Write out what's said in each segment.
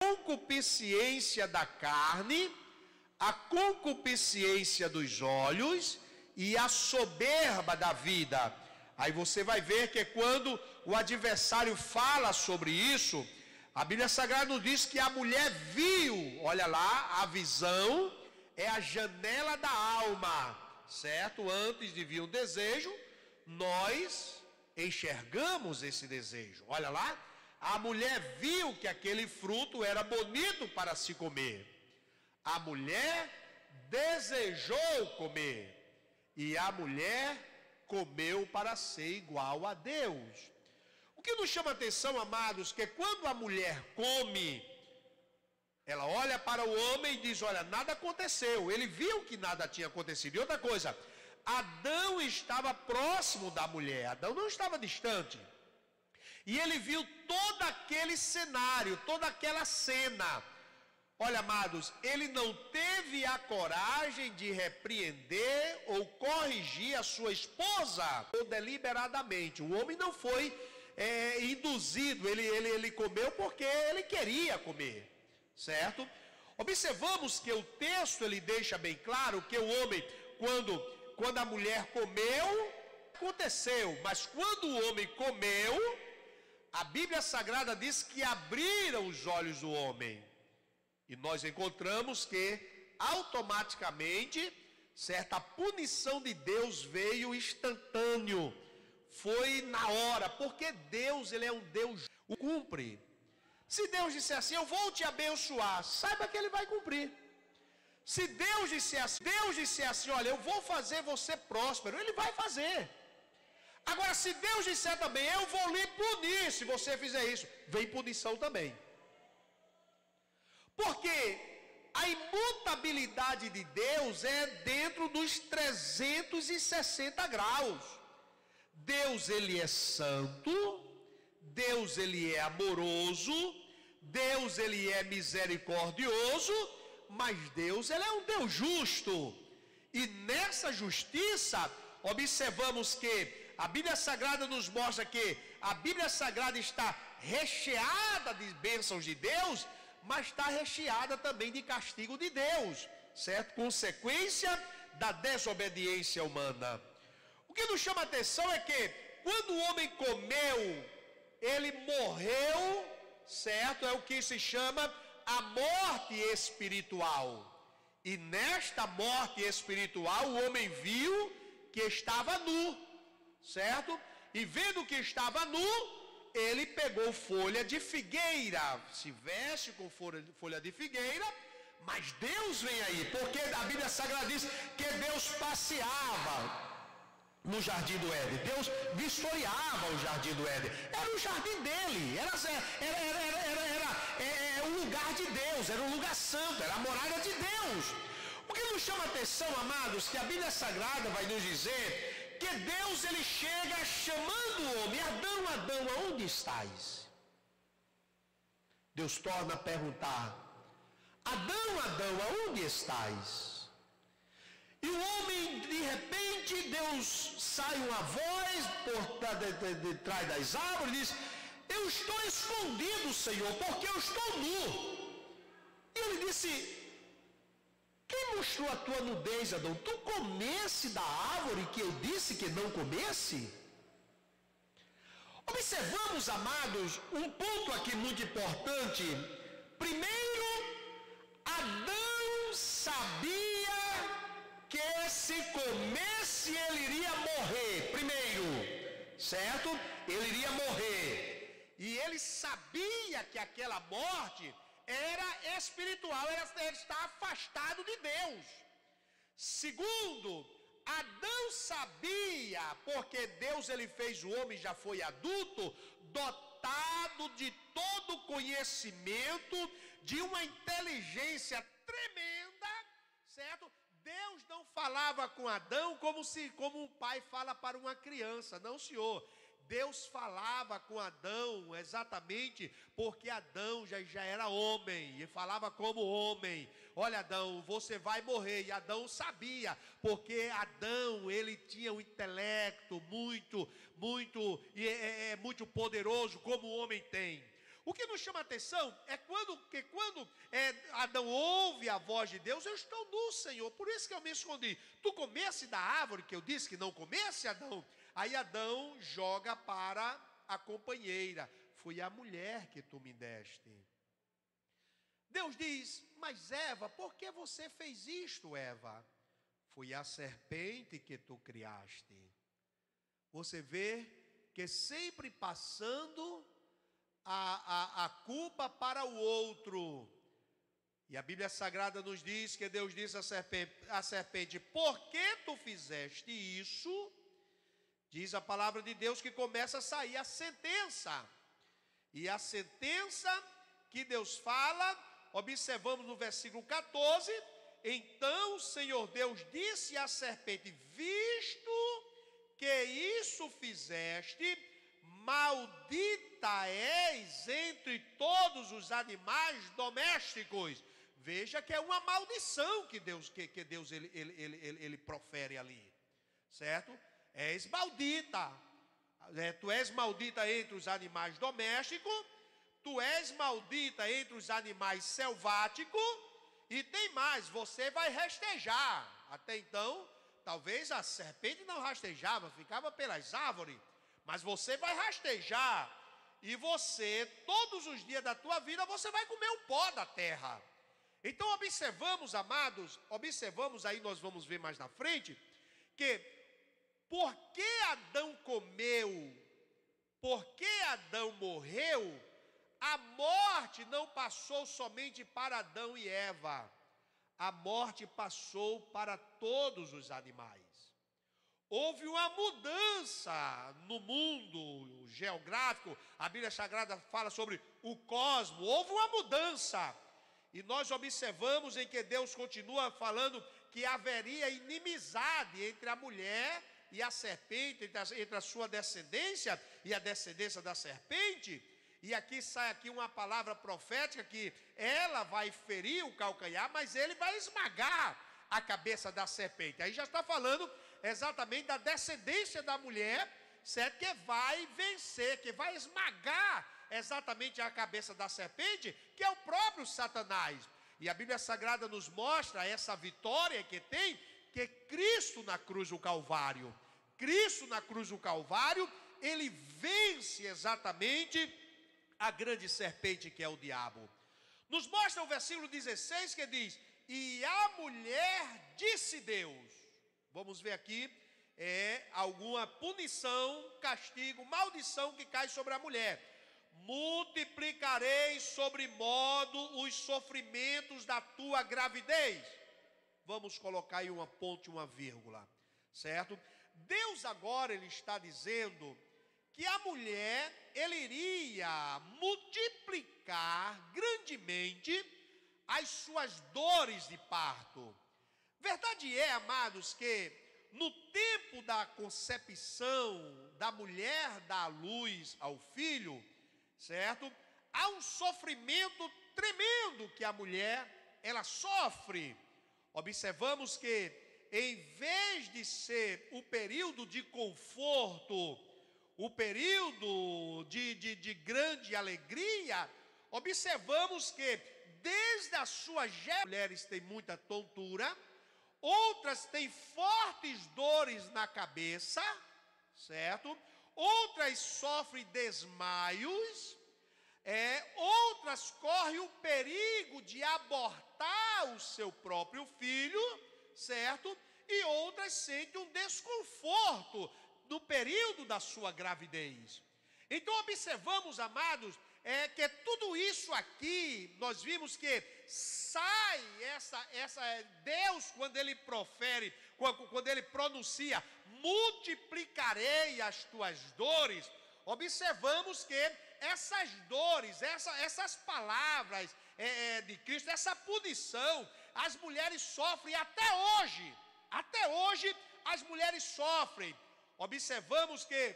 concupiscência da carne, a concupiscência dos olhos e a soberba da vida. Aí você vai ver que quando o adversário fala sobre isso, a Bíblia Sagrada nos diz que a mulher viu, olha lá, a visão é a janela da alma, certo? Antes de vir um desejo, nós enxergamos esse desejo. Olha lá, a mulher viu que aquele fruto era bonito para se comer. A mulher desejou comer, e a mulher comeu para ser igual a Deus. O que nos chama a atenção, amados, que quando a mulher come, ela olha para o homem e diz, olha, nada aconteceu. Ele viu que nada tinha acontecido. E outra coisa, Adão estava próximo da mulher, Adão não estava distante. E ele viu todo aquele cenário, toda aquela cena. Olha, amados, ele não teve a coragem de repreender ou corrigir a sua esposa, ou deliberadamente. O homem não foi induzido, ele comeu porque ele queria comer, certo? Observamos que o texto ele deixa bem claro que o homem, quando a mulher comeu, aconteceu, mas quando o homem comeu, a Bíblia Sagrada diz que abriram os olhos do homem. E nós encontramos que automaticamente, certa punição de Deus veio instantâneo. Foi na hora, porque Deus, ele é um Deus que cumpre. Se Deus disser assim, eu vou te abençoar, saiba que ele vai cumprir. Se Deus disser assim, olha, eu vou fazer você próspero, ele vai fazer. Agora, se Deus disser também, eu vou lhe punir se você fizer isso, vem punição também. Porque a imutabilidade de Deus é dentro dos 360 graus. Deus, ele é santo, Deus, ele é amoroso, Deus, ele é misericordioso, mas Deus, ele é um Deus justo. E nessa justiça, observamos que a Bíblia Sagrada nos mostra que a Bíblia Sagrada está recheada de bênçãos de Deus, mas está recheada também de castigo de Deus, certo? Consequência da desobediência humana. O que nos chama a atenção é que quando o homem comeu, ele morreu, certo? É o que se chama a morte espiritual. E nesta morte espiritual, o homem viu que estava nu, certo? E vendo que estava nu, ele pegou folha de figueira, se veste com folha de figueira, mas Deus vem aí, porque a Bíblia Sagrada diz que Deus passeava no jardim do Éden, Deus vistoriava o jardim do Éden, era o jardim dele, era o lugar de Deus, era um lugar santo, era a morada de Deus. O que nos chama a atenção, amados, que a Bíblia Sagrada vai nos dizer que Deus, ele chega chamando o homem, Adão, Adão, aonde estás? Deus torna a perguntar, Adão, Adão, aonde estás? E o homem, de repente, Deus sai uma voz por trás das árvores e diz, eu estou escondido, Senhor, porque eu estou nu. E ele disse, quem mostrou a tua nudez, Adão? Tu comesse da árvore que eu disse que não comesse? Observamos, amados, um ponto aqui muito importante. Primeiro, Adão sabia que se comesse ele iria morrer. Primeiro, certo? Ele iria morrer. E ele sabia que aquela morte era espiritual, ele está afastado de Deus. Segundo, Adão sabia, porque Deus ele fez o homem, já foi adulto, dotado de todo conhecimento, de uma inteligência tremenda, certo? Deus não falava com Adão como um pai fala para uma criança, não, senhor. Deus falava com Adão exatamente porque Adão já era homem, e falava como homem. Olha, Adão, você vai morrer. E Adão sabia, porque Adão, ele tinha um intelecto muito poderoso, como o homem tem. O que nos chama a atenção é quando Adão ouve a voz de Deus, eu estou nu, Senhor, por isso que eu me escondi. Tu comesse da árvore que eu disse que não comesse, Adão? Aí Adão joga para a companheira, foi a mulher que tu me deste. Deus diz, mas Eva, por que você fez isto, Eva? Foi a serpente que tu criaste. Você vê que sempre passando a culpa para o outro. E a Bíblia Sagrada nos diz que Deus disse à serpente, por que tu fizeste isso? Diz a palavra de Deus que começa a sair a sentença. E a sentença que Deus fala, observamos no versículo 14, então o Senhor Deus disse à serpente, visto que isso fizeste, maldita és entre todos os animais domésticos. Veja que é uma maldição que Deus ele profere ali, certo? És maldita, tu és maldita entre os animais domésticos, tu és maldita entre os animais selváticos, e tem mais, você vai rastejar. Até então, talvez a serpente não rastejava, ficava pelas árvores, mas você vai rastejar, e você, todos os dias da tua vida, você vai comer o pó da terra. Então observamos, amados, aí nós vamos ver mais na frente, que porque Adão comeu, porque Adão morreu, a morte não passou somente para Adão e Eva, a morte passou para todos os animais. Houve uma mudança no mundo geográfico, a Bíblia Sagrada fala sobre o cosmos, houve uma mudança. E nós observamos em que Deus continua falando que haveria inimizade entre a mulher e a serpente, entre a sua descendência e a descendência da serpente. E aqui sai uma palavra profética que ela vai ferir o calcanhar, mas ele vai esmagar a cabeça da serpente. Aí já está falando exatamente da descendência da mulher, certo? Que vai vencer, que vai esmagar exatamente a cabeça da serpente, que é o próprio Satanás. E a Bíblia Sagrada nos mostra essa vitória que tem, que Cristo na cruz do Calvário. Cristo na cruz do Calvário, ele vence exatamente a grande serpente que é o diabo. Nos mostra o versículo 16 que diz, e a mulher disse Deus. Vamos ver aqui, alguma punição, castigo, maldição que cai sobre a mulher. Multiplicarei sobremodo os sofrimentos da tua gravidez. Vamos colocar aí uma ponte, uma vírgula, certo? Deus agora ele está dizendo que a mulher, ele iria multiplicar grandemente as suas dores de parto. Verdade é, amados, que no tempo da concepção da mulher dar à luz ao filho, certo? Há um sofrimento tremendo que a mulher, ela sofre. Observamos que em vez de ser o período de conforto, o período de grande alegria, observamos que desde a sua geração, mulheres têm muita tontura, outras têm fortes dores na cabeça, certo? Outras sofrem desmaios, outras correm o perigo de abortar o seu próprio filho, certo? E outras sentem um desconforto no período da sua gravidez. Então observamos, amados, que tudo isso aqui, nós vimos que sai Deus, quando ele profere, quando ele pronuncia, multiplicarei as tuas dores, observamos que essas dores, essas palavras de Cristo, essa punição, as mulheres sofrem até hoje as mulheres sofrem. Observamos que,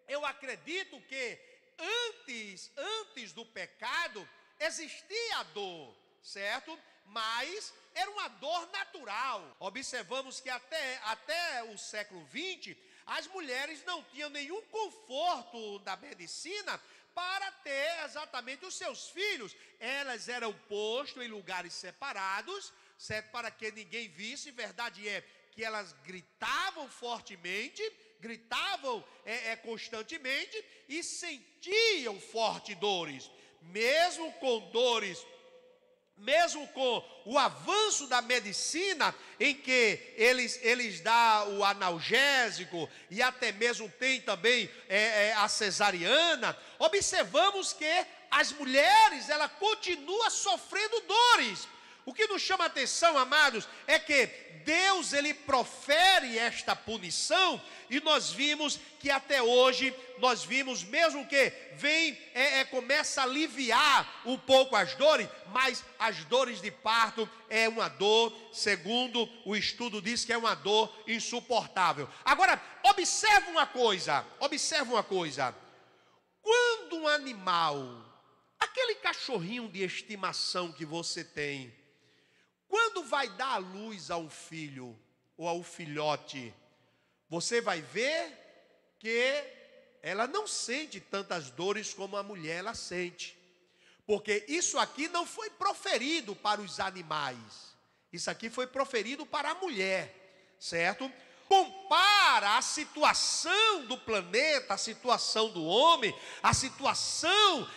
eu acredito que antes do pecado, existia a dor, certo? Mas era uma dor natural. Observamos que até o século XX, as mulheres não tinham nenhum conforto da medicina para ter exatamente os seus filhos. Elas eram postas em lugares separados, certo? Para que ninguém visse. Verdade é que elas gritavam fortemente, gritavam constantemente e sentiam fortes dores. Mesmo com dores, mesmo com o avanço da medicina, em que eles dão o analgésico e até mesmo tem também a cesariana, observamos que as mulheres, ela continua sofrendo dores. O que nos chama a atenção, amados, é que Deus, ele profere esta punição, e nós vimos que até hoje, nós vimos mesmo que começa a aliviar um pouco as dores, mas as dores de parto é uma dor, segundo o estudo diz que é uma dor insuportável. Agora, observa uma coisa, quando um animal, aquele cachorrinho de estimação que você tem, quando vai dar à luz a um filho ou a um filhote, você vai ver que ela não sente tantas dores como a mulher ela sente. Porque isso aqui não foi proferido para os animais. Isso aqui foi proferido para a mulher, certo? Compara a situação do planeta, a situação do homem, a situação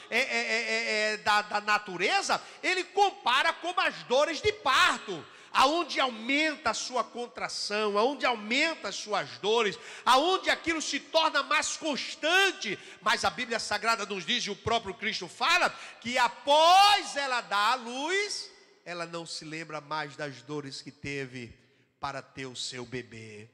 da natureza, ele compara com as dores de parto, aonde aumenta a sua contração, aonde aumenta as suas dores, aonde aquilo se torna mais constante. Mas a Bíblia Sagrada nos diz, e o próprio Cristo fala, que após ela dar a luz, ela não se lembra mais das dores que teve para ter o seu bebê.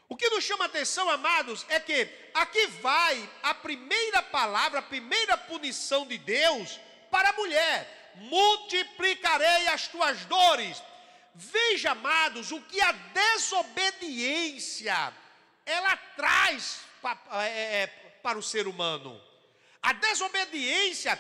O que nos chama a atenção, amados, é que aqui vai a primeira palavra, a primeira punição de Deus para a mulher: multiplicarei as tuas dores. Veja, amados, o que a desobediência ela traz para o ser humano. A desobediência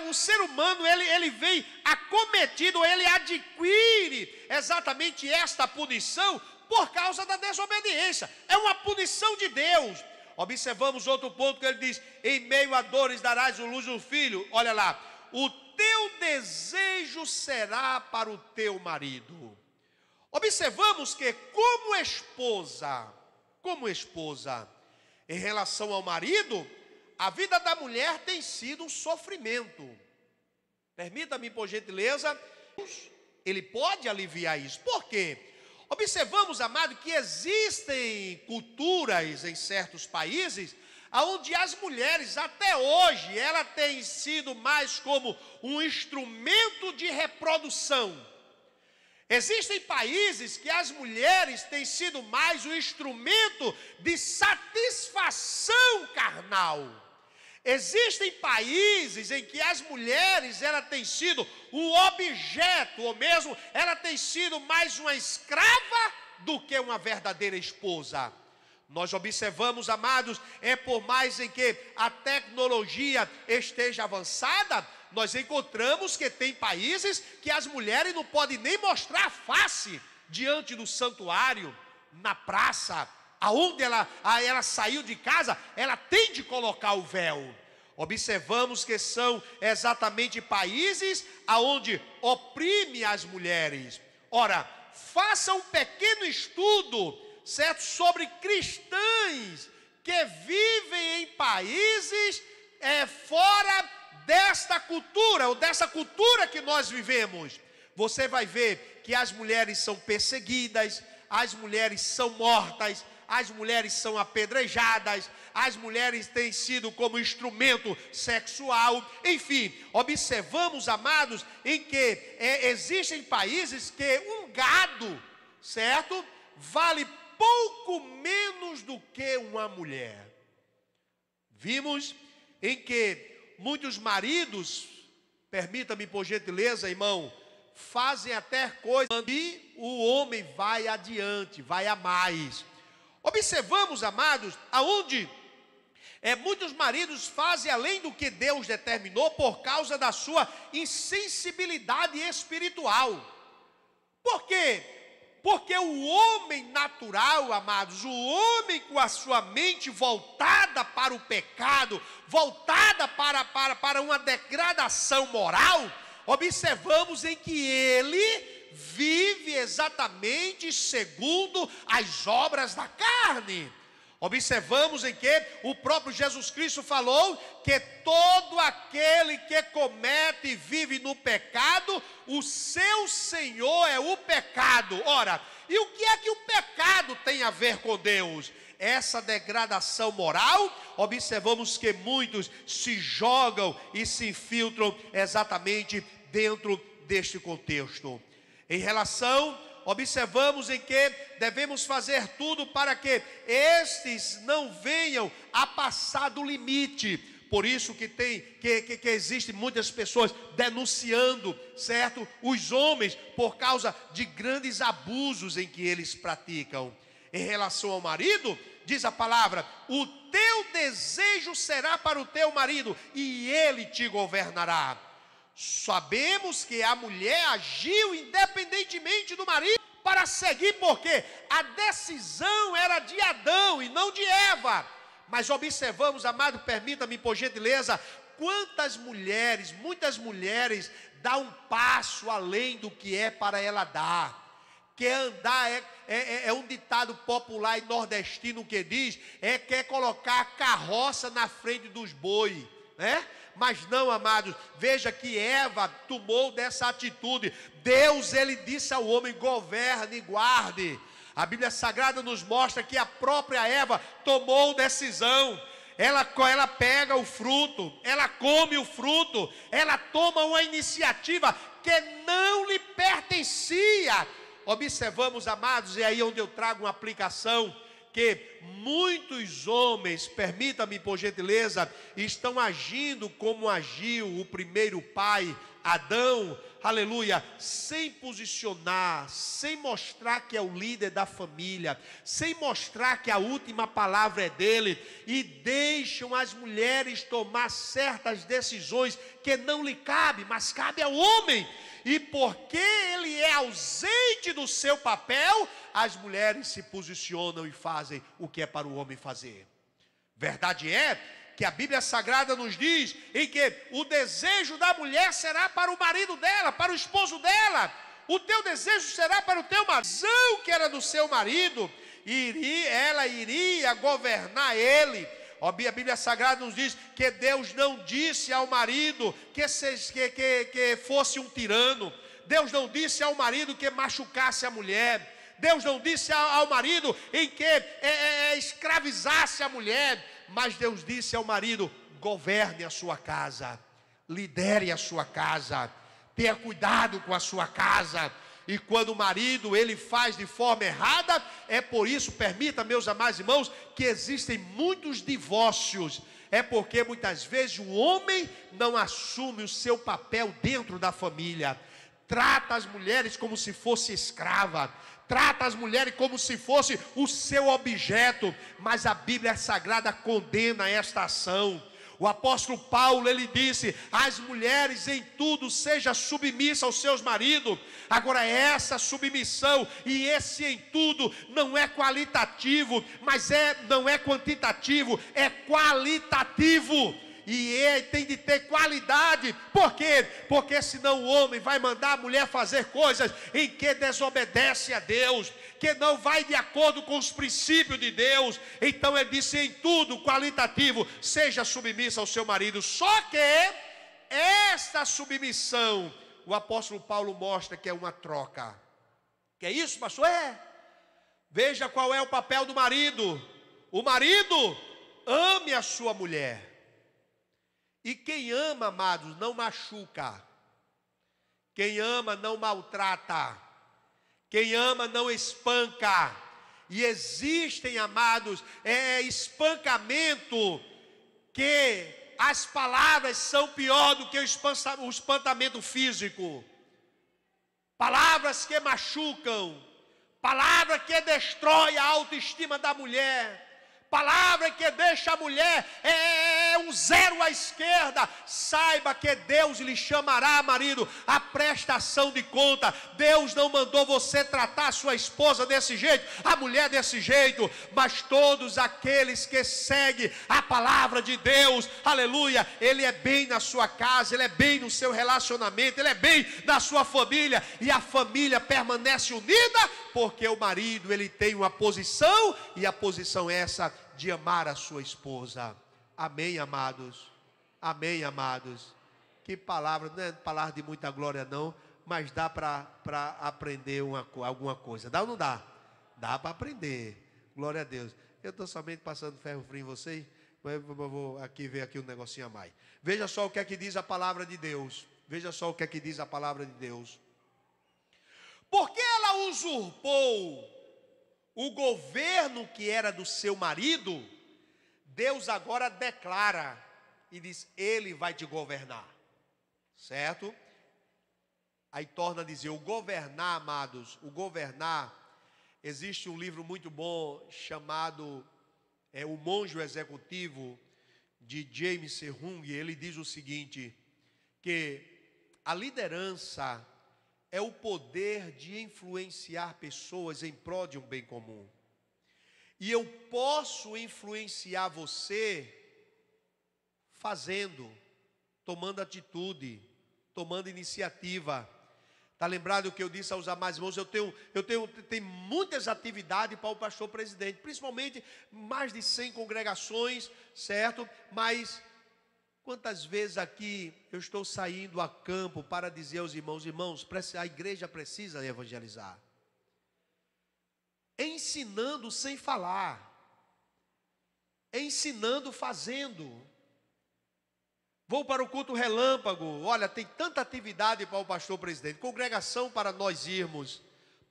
o ser humano, ele vem acometido, ele adquire exatamente esta punição por causa da desobediência. É uma punição de Deus. Observamos outro ponto que ele diz: em meio a dores darás a luz do filho. Olha lá, o teu desejo será para o teu marido. Observamos que como esposa, em relação ao marido, a vida da mulher tem sido um sofrimento. Permita-me, por gentileza, ele pode aliviar isso. Por quê? Observamos, amado, que existem culturas em certos países onde as mulheres, até hoje, ela tem sido mais como um instrumento de reprodução. Existem países que as mulheres têm sido mais um instrumento de satisfação carnal. Existem países em que as mulheres, ela tem sido um objeto, ou mesmo ela tem sido mais uma escrava do que uma verdadeira esposa. Nós observamos, amados, por mais em que a tecnologia esteja avançada, nós encontramos que tem países que as mulheres não podem nem mostrar a face diante do santuário, na praça, aonde ela saiu de casa, ela tem de colocar o véu. Observamos que são exatamente países aonde oprime as mulheres. Ora, faça um pequeno estudo, certo, sobre cristãs que vivem em países fora desta cultura, ou dessa cultura que nós vivemos. Você vai ver que as mulheres são perseguidas, as mulheres são mortas, as mulheres são apedrejadas, as mulheres têm sido como instrumento sexual. Enfim, observamos, amados, em que existem países que um gado, certo, vale pouco menos do que uma mulher. Vimos em que muitos maridos, permita-me por gentileza, irmão, fazem até coisas e o homem vai adiante, vai a mais. Observamos, amados, aonde muitos maridos fazem além do que Deus determinou por causa da sua insensibilidade espiritual. Por quê? Porque o homem natural, amados, o homem com a sua mente voltada para o pecado, voltada para uma degradação moral, observamos em que ele vive exatamente segundo as obras da carne. Observamos em que o próprio Jesus Cristo falou que todo aquele que comete e vive no pecado, o seu senhor é o pecado. Ora, e o que é que o pecado tem a ver com Deus? Essa degradação moral, observamos que muitos se jogam e se infiltram exatamente dentro deste contexto. Em relação, observamos em que devemos fazer tudo para que estes não venham a passar do limite. Por isso que existem muitas pessoas denunciando, certo? Os homens por causa de grandes abusos em que eles praticam. Em relação ao marido, diz a palavra: o teu desejo será para o teu marido e ele te governará. Sabemos que a mulher agiu independentemente do marido para seguir, porque a decisão era de Adão e não de Eva. Mas observamos, amado, permita-me por gentileza, quantas mulheres, muitas mulheres, dão um passo além do que é para ela dar. Quer andar, é um ditado popular e nordestino que diz, quer colocar a carroça na frente dos bois, né? Mas não, amados, veja que Eva tomou dessa atitude. Deus, ele disse ao homem: governe e guarde. A Bíblia Sagrada nos mostra que a própria Eva tomou decisão. Ela pega o fruto, ela come o fruto, ela toma uma iniciativa que não lhe pertencia. Observamos, amados, e aí onde eu trago uma aplicação, que muitos homens, permita-me por gentileza, estão agindo como agiu o primeiro pai, Adão, aleluia, sem posicionar, sem mostrar que é o líder da família, sem mostrar que a última palavra é dele, e deixam as mulheres tomar certas decisões que não lhe cabe, mas cabe ao homem. E porque ele é ausente do seu papel, as mulheres se posicionam e fazem o que é para o homem fazer. Verdade é que a Bíblia Sagrada nos diz em que o desejo da mulher será para o marido dela, para o esposo dela. O teu desejo será para o teu marido. Que era do seu marido, ela iria governar ele. A Bíblia Sagrada nos diz que Deus não disse ao marido que fosse um tirano. Deus não disse ao marido que machucasse a mulher. Deus não disse ao marido em que escravizasse a mulher. Mas Deus disse ao marido: governe a sua casa, lidere a sua casa, tenha cuidado com a sua casa. E quando o marido ele faz de forma errada, é por isso, permita, meus amados irmãos, que existem muitos divórcios. É porque muitas vezes o homem não assume o seu papel dentro da família. Trata as mulheres como se fosse escrava. Trata as mulheres como se fosse o seu objeto. Mas a Bíblia Sagrada condena esta ação. O apóstolo Paulo, ele disse: as mulheres em tudo sejam submissas aos seus maridos. Agora essa submissão e esse em tudo não é qualitativo, mas não é quantitativo, é qualitativo. E ele tem de ter qualidade. Por quê? Porque senão o homem vai mandar a mulher fazer coisas em que desobedece a Deus, que não vai de acordo com os princípios de Deus. Então ele disse: em tudo qualitativo, seja submissa ao seu marido. Só que esta submissão, o apóstolo Paulo mostra que é uma troca. Que é isso, pastor? Veja qual é o papel do marido. O marido ame a sua mulher. E quem ama, amados, não machuca. Quem ama não maltrata. Quem ama não espanca. E existem, amados, espancamento que as palavras são pior do que o espantamento físico. Palavras que machucam. Palavra que destrói a autoestima da mulher. palavra que deixa a mulher um zero à esquerda. Saiba que Deus lhe chamará, marido, a prestação de conta. Deus não mandou você tratar a sua esposa desse jeito, a mulher desse jeito, mas todos aqueles que seguem a palavra de Deus, aleluia, ele é bem na sua casa, ele é bem no seu relacionamento, ele é bem na sua família, e a família permanece unida, porque o marido, ele tem uma posição, e a posição é essa de amar a sua esposa. Amém, amados? Amém, amados? Que palavra, não é palavra de muita glória não, mas dá para aprender alguma coisa. Dá ou não dá? Dá para aprender. Glória a Deus. Eu estou somente passando ferro frio em vocês, mas eu vou aqui ver aqui um negocinho a mais. Veja só o que é que diz a palavra de Deus. Veja só o que é que diz a palavra de Deus. Porque ela usurpou o governo que era do seu marido, Deus agora declara e diz: ele vai te governar, certo? Aí torna a dizer, o governar, amados, o governar, existe um livro muito bom chamado O Monge Executivo, de James C. Hung. Ele diz o seguinte, que a liderança é o poder de influenciar pessoas em prol de um bem comum. E eu posso influenciar você fazendo, tomando atitude, tomando iniciativa. Está lembrado o que eu disse aos amados irmãos? Eu tenho muitas atividades para o pastor presidente, principalmente mais de 100 congregações, certo? Mas quantas vezes aqui eu estou saindo a campo para dizer aos irmãos, a igreja precisa evangelizar. Ensinando sem falar, ensinando fazendo. Vou para o culto relâmpago, olha, tem tanta atividade para o pastor presidente, congregação para nós irmos,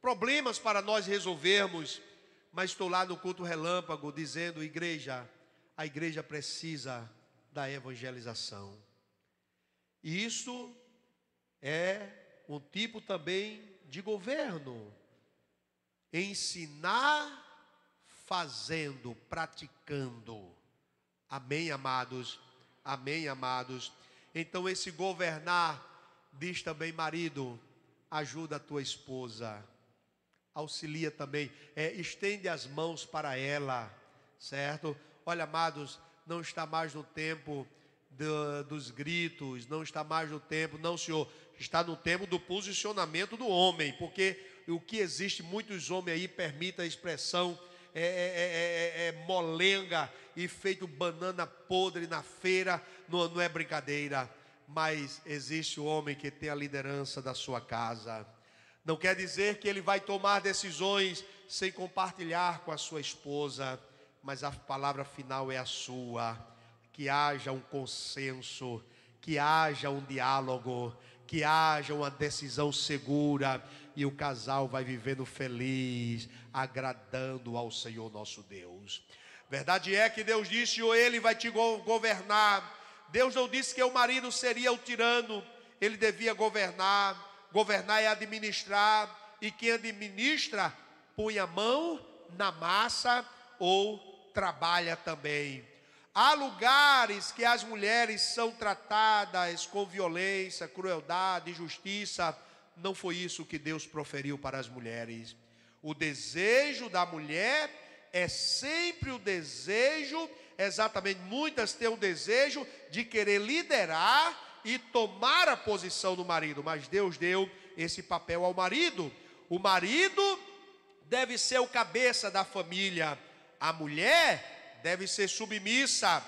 problemas para nós resolvermos, mas estou lá no culto relâmpago dizendo, a igreja precisa da evangelização. E isso é um tipo também de governo. Ensinar fazendo, praticando. Amém, amados? Amém, amados? Então esse governar, diz também, marido, ajuda a tua esposa, auxilia também, estende as mãos para ela, certo? Olha, amados, não está mais no tempo dos gritos, não está mais no tempo, não, senhor, está no tempo do posicionamento do homem, porque o que existe, muitos homens aí, permita a expressão, molenga e feito banana podre na feira, não é brincadeira, mas existe o homem que tem a liderança da sua casa. Não quer dizer que ele vai tomar decisões sem compartilhar com a sua esposa, mas a palavra final é a sua. Que haja um consenso, que haja um diálogo, que haja uma decisão segura, e o casal vai vivendo feliz, agradando ao Senhor nosso Deus. Verdade é que Deus disse, ou ele vai te governar. Deus não disse que o marido seria o tirano, ele devia governar. Governar é administrar, e quem administra põe a mão na massa ou trabalha também. Há lugares que as mulheres são tratadas com violência, crueldade, injustiça. Não foi isso que Deus proferiu para as mulheres. O desejo da mulher é sempre o desejo, exatamente, muitas têm o desejo de querer liderar e tomar a posição do marido, mas Deus deu esse papel ao marido. O marido deve ser o cabeça da família, a mulher deve ser submissa,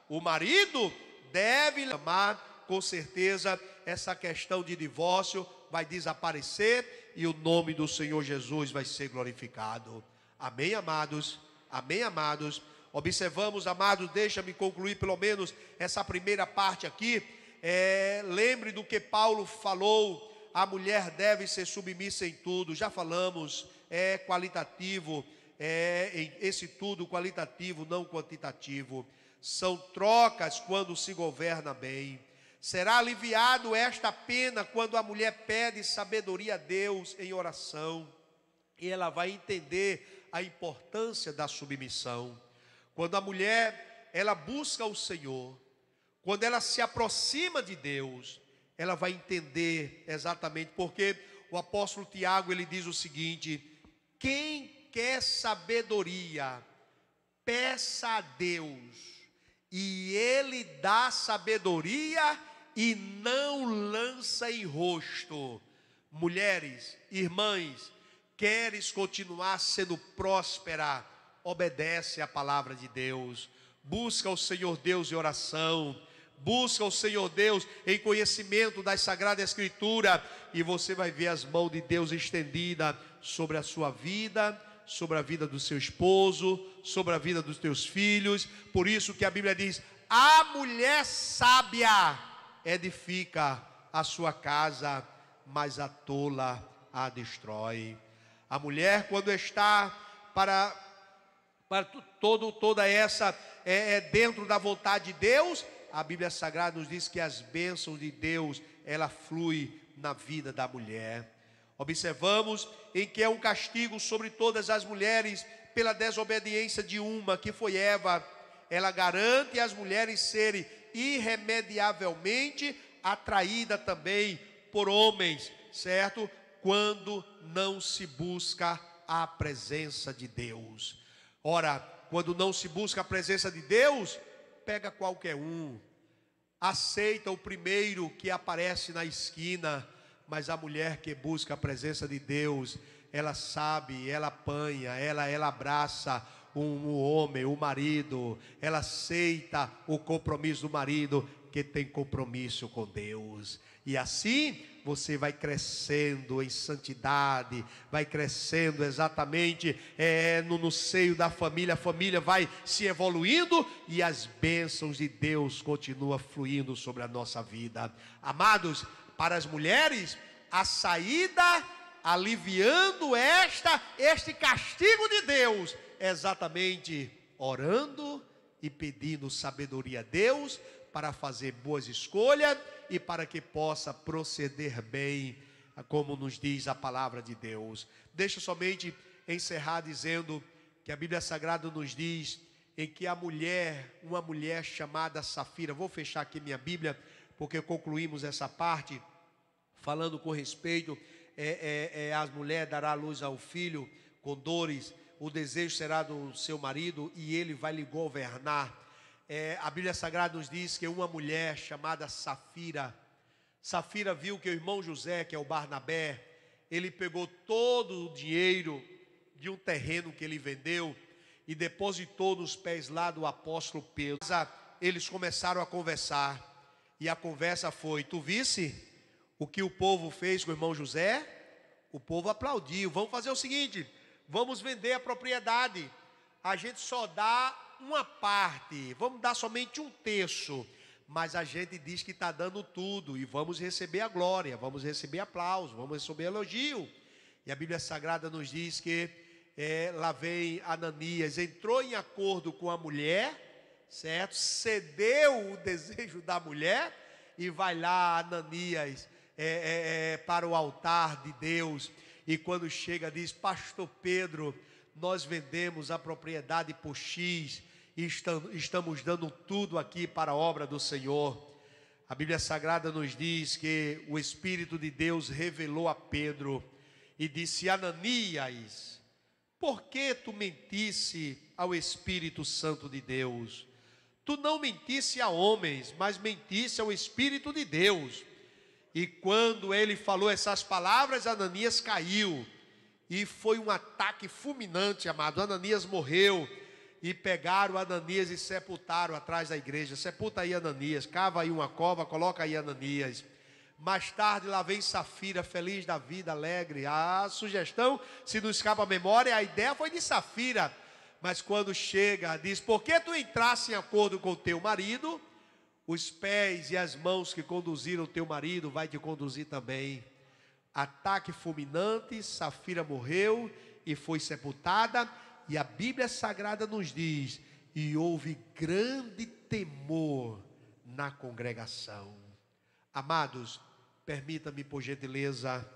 o marido deve amar. Com certeza essa questão de divórcio vai desaparecer e o nome do Senhor Jesus vai ser glorificado. Amém, amados? Amém, amados? Observamos, amados, deixa-me concluir pelo menos essa primeira parte aqui. Lembre do que Paulo falou, a mulher deve ser submissa em tudo. Já falamos, é qualitativo, esse tudo qualitativo, não quantitativo. São trocas quando se governa bem. Será aliviado esta pena quando a mulher pede sabedoria a Deus em oração, e ela vai entender a importância da submissão. Quando a mulher, ela busca o Senhor, quando ela se aproxima de Deus, ela vai entender exatamente, porque o apóstolo Tiago, ele diz o seguinte: quem quer sabedoria, peça a Deus, e Ele dá sabedoria e não lança em rosto. Mulheres, irmãs, queres continuar sendo próspera? Obedece à palavra de Deus, busca o Senhor Deus em oração, busca o Senhor Deus em conhecimento das Sagradas Escrituras, e você vai ver as mãos de Deus estendidas sobre a sua vida, sobre a vida do seu esposo, sobre a vida dos teus filhos. Por isso que a Bíblia diz: a mulher sábia edifica a sua casa, mas a tola a destrói. A mulher, quando está para toda essa dentro da vontade de Deus, a Bíblia Sagrada nos diz que as bênçãos de Deus, ela flui na vida da mulher. Observamos em que é um castigo sobre todas as mulheres pela desobediência de uma, que foi Eva. Ela garante as mulheres serem irremediavelmente atraídas também por homens, certo? Quando não se busca a presença de Deus. Ora, quando não se busca a presença de Deus, pega qualquer um, aceita o primeiro que aparece na esquina. Mas a mulher que busca a presença de Deus, ela sabe, ela apanha, ela abraça o homem, o marido, ela aceita o compromisso do marido, que tem compromisso com Deus. E assim você vai crescendo em santidade, vai crescendo exatamente no seio da família. A família vai se evoluindo e as bênçãos de Deus continuam fluindo sobre a nossa vida. Amados, para as mulheres, a saída, aliviando este castigo de Deus, é exatamente orando e pedindo sabedoria a Deus, para fazer boas escolhas e para que possa proceder bem, como nos diz a palavra de Deus. Deixa somente encerrar dizendo que a Bíblia Sagrada nos diz em que uma mulher chamada Safira, vou fechar aqui minha Bíblia, porque concluímos essa parte, falando com respeito, as mulheres dará à luz ao filho com dores, o desejo será do seu marido e ele vai lhe governar. A Bíblia Sagrada nos diz que uma mulher chamada Safira viu que o irmão José, que é o Barnabé, ele pegou todo o dinheiro de um terreno que ele vendeu e depositou nos pés lá do apóstolo Pedro. Eles começaram a conversar e a conversa foi: tu visse o que o povo fez com o irmão José? O povo aplaudiu. Vamos fazer o seguinte, vamos vender a propriedade, a gente só dá uma parte, vamos dar somente um terço, mas a gente diz que está dando tudo e vamos receber a glória, vamos receber aplauso, vamos receber elogio. E a Bíblia Sagrada nos diz que lá vem Ananias, entrou em acordo com a mulher, certo? Cedeu o desejo da mulher e vai lá Ananias para o altar de Deus, e quando chega diz: pastor Pedro, nós vendemos a propriedade por X e estamos dando tudo aqui para a obra do Senhor. A Bíblia Sagrada nos diz que o Espírito de Deus revelou a Pedro e disse: Ananias, por que tu mentisse ao Espírito Santo de Deus? Tu não mentisse a homens, mas mentisse ao Espírito de Deus. E quando ele falou essas palavras, Ananias caiu. E foi um ataque fulminante, amado. Ananias morreu. E pegaram Ananias e sepultaram atrás da igreja. Sepulta aí Ananias, cava aí uma cova, coloca aí Ananias. Mais tarde lá vem Safira, feliz da vida, alegre. A sugestão, se não escapa a memória, a ideia foi de Safira. Mas quando chega, diz: por que tu entrasse em acordo com o teu marido? Os pés e as mãos que conduziram o teu marido vai te conduzir também. Ataque fulminante, Safira morreu e foi sepultada. E a Bíblia Sagrada nos diz: e houve grande temor na congregação. Amados, permita-me por gentileza,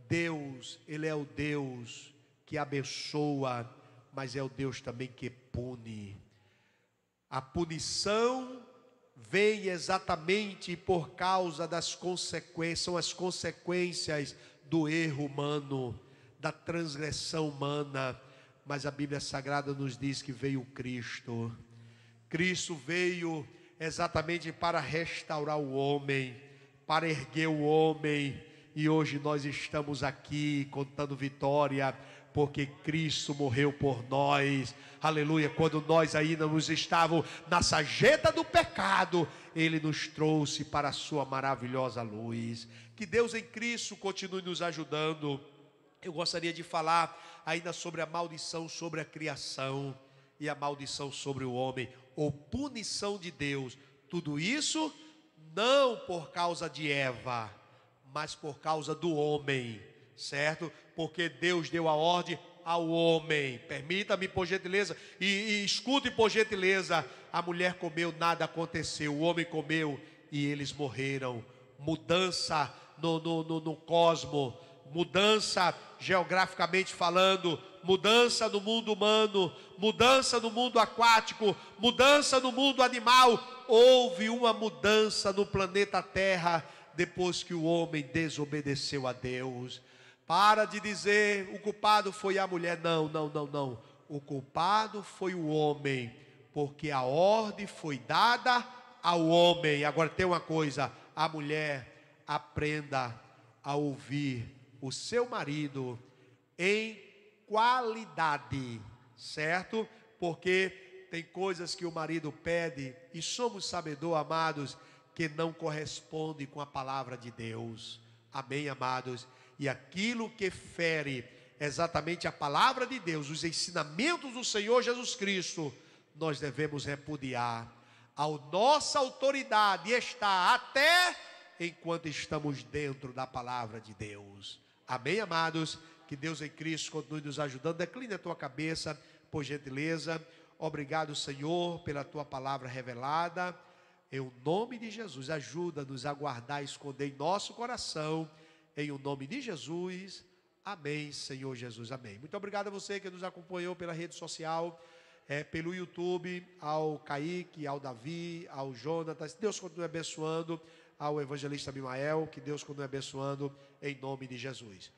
Deus, Ele é o Deus que abençoa, mas é o Deus também que pune. A punição vem exatamente por causa das consequências, são as consequências do erro humano, da transgressão humana. Mas a Bíblia Sagrada nos diz que veio Cristo. Cristo veio exatamente para restaurar o homem, para erguer o homem. E hoje nós estamos aqui contando vitória, porque Cristo morreu por nós, aleluia. Quando nós ainda nos estávamos na sarjeta do pecado, Ele nos trouxe para a sua maravilhosa luz. Que Deus em Cristo continue nos ajudando. Eu gostaria de falar ainda sobre a maldição sobre a criação e a maldição sobre o homem, ou punição de Deus. Tudo isso não por causa de Eva, mas por causa do homem, certo? Porque Deus deu a ordem ao homem. Permita-me, por gentileza, e escute, por gentileza. A mulher comeu, nada aconteceu. O homem comeu e eles morreram. Mudança no cosmo, mudança geograficamente falando, mudança no mundo humano, mudança no mundo aquático, mudança no mundo animal. Houve uma mudança no planeta Terra depois que o homem desobedeceu a Deus. Para de dizer o culpado foi a mulher. Não. O culpado foi o homem, porque a ordem foi dada ao homem. Agora tem uma coisa: a mulher aprenda a ouvir o seu marido em qualidade, certo? Porque tem coisas que o marido pede, e somos sabedores, amados, que não corresponde com a palavra de Deus. Amém, amados? E aquilo que fere exatamente a palavra de Deus, os ensinamentos do Senhor Jesus Cristo, nós devemos repudiar. A nossa autoridade está até enquanto estamos dentro da palavra de Deus. Amém, amados? Que Deus em Cristo continue nos ajudando. Decline a tua cabeça, por gentileza. Obrigado, Senhor, pela tua palavra revelada. Em o nome de Jesus, ajuda-nos a guardar e esconder em nosso coração. Em o nome de Jesus. Amém, Senhor Jesus. Amém. Muito obrigado a você que nos acompanhou pela rede social, pelo YouTube, ao Kaique, ao Davi, ao Jonatas. Deus continue abençoando. Ao evangelista Abimael, que Deus continue abençoando em nome de Jesus.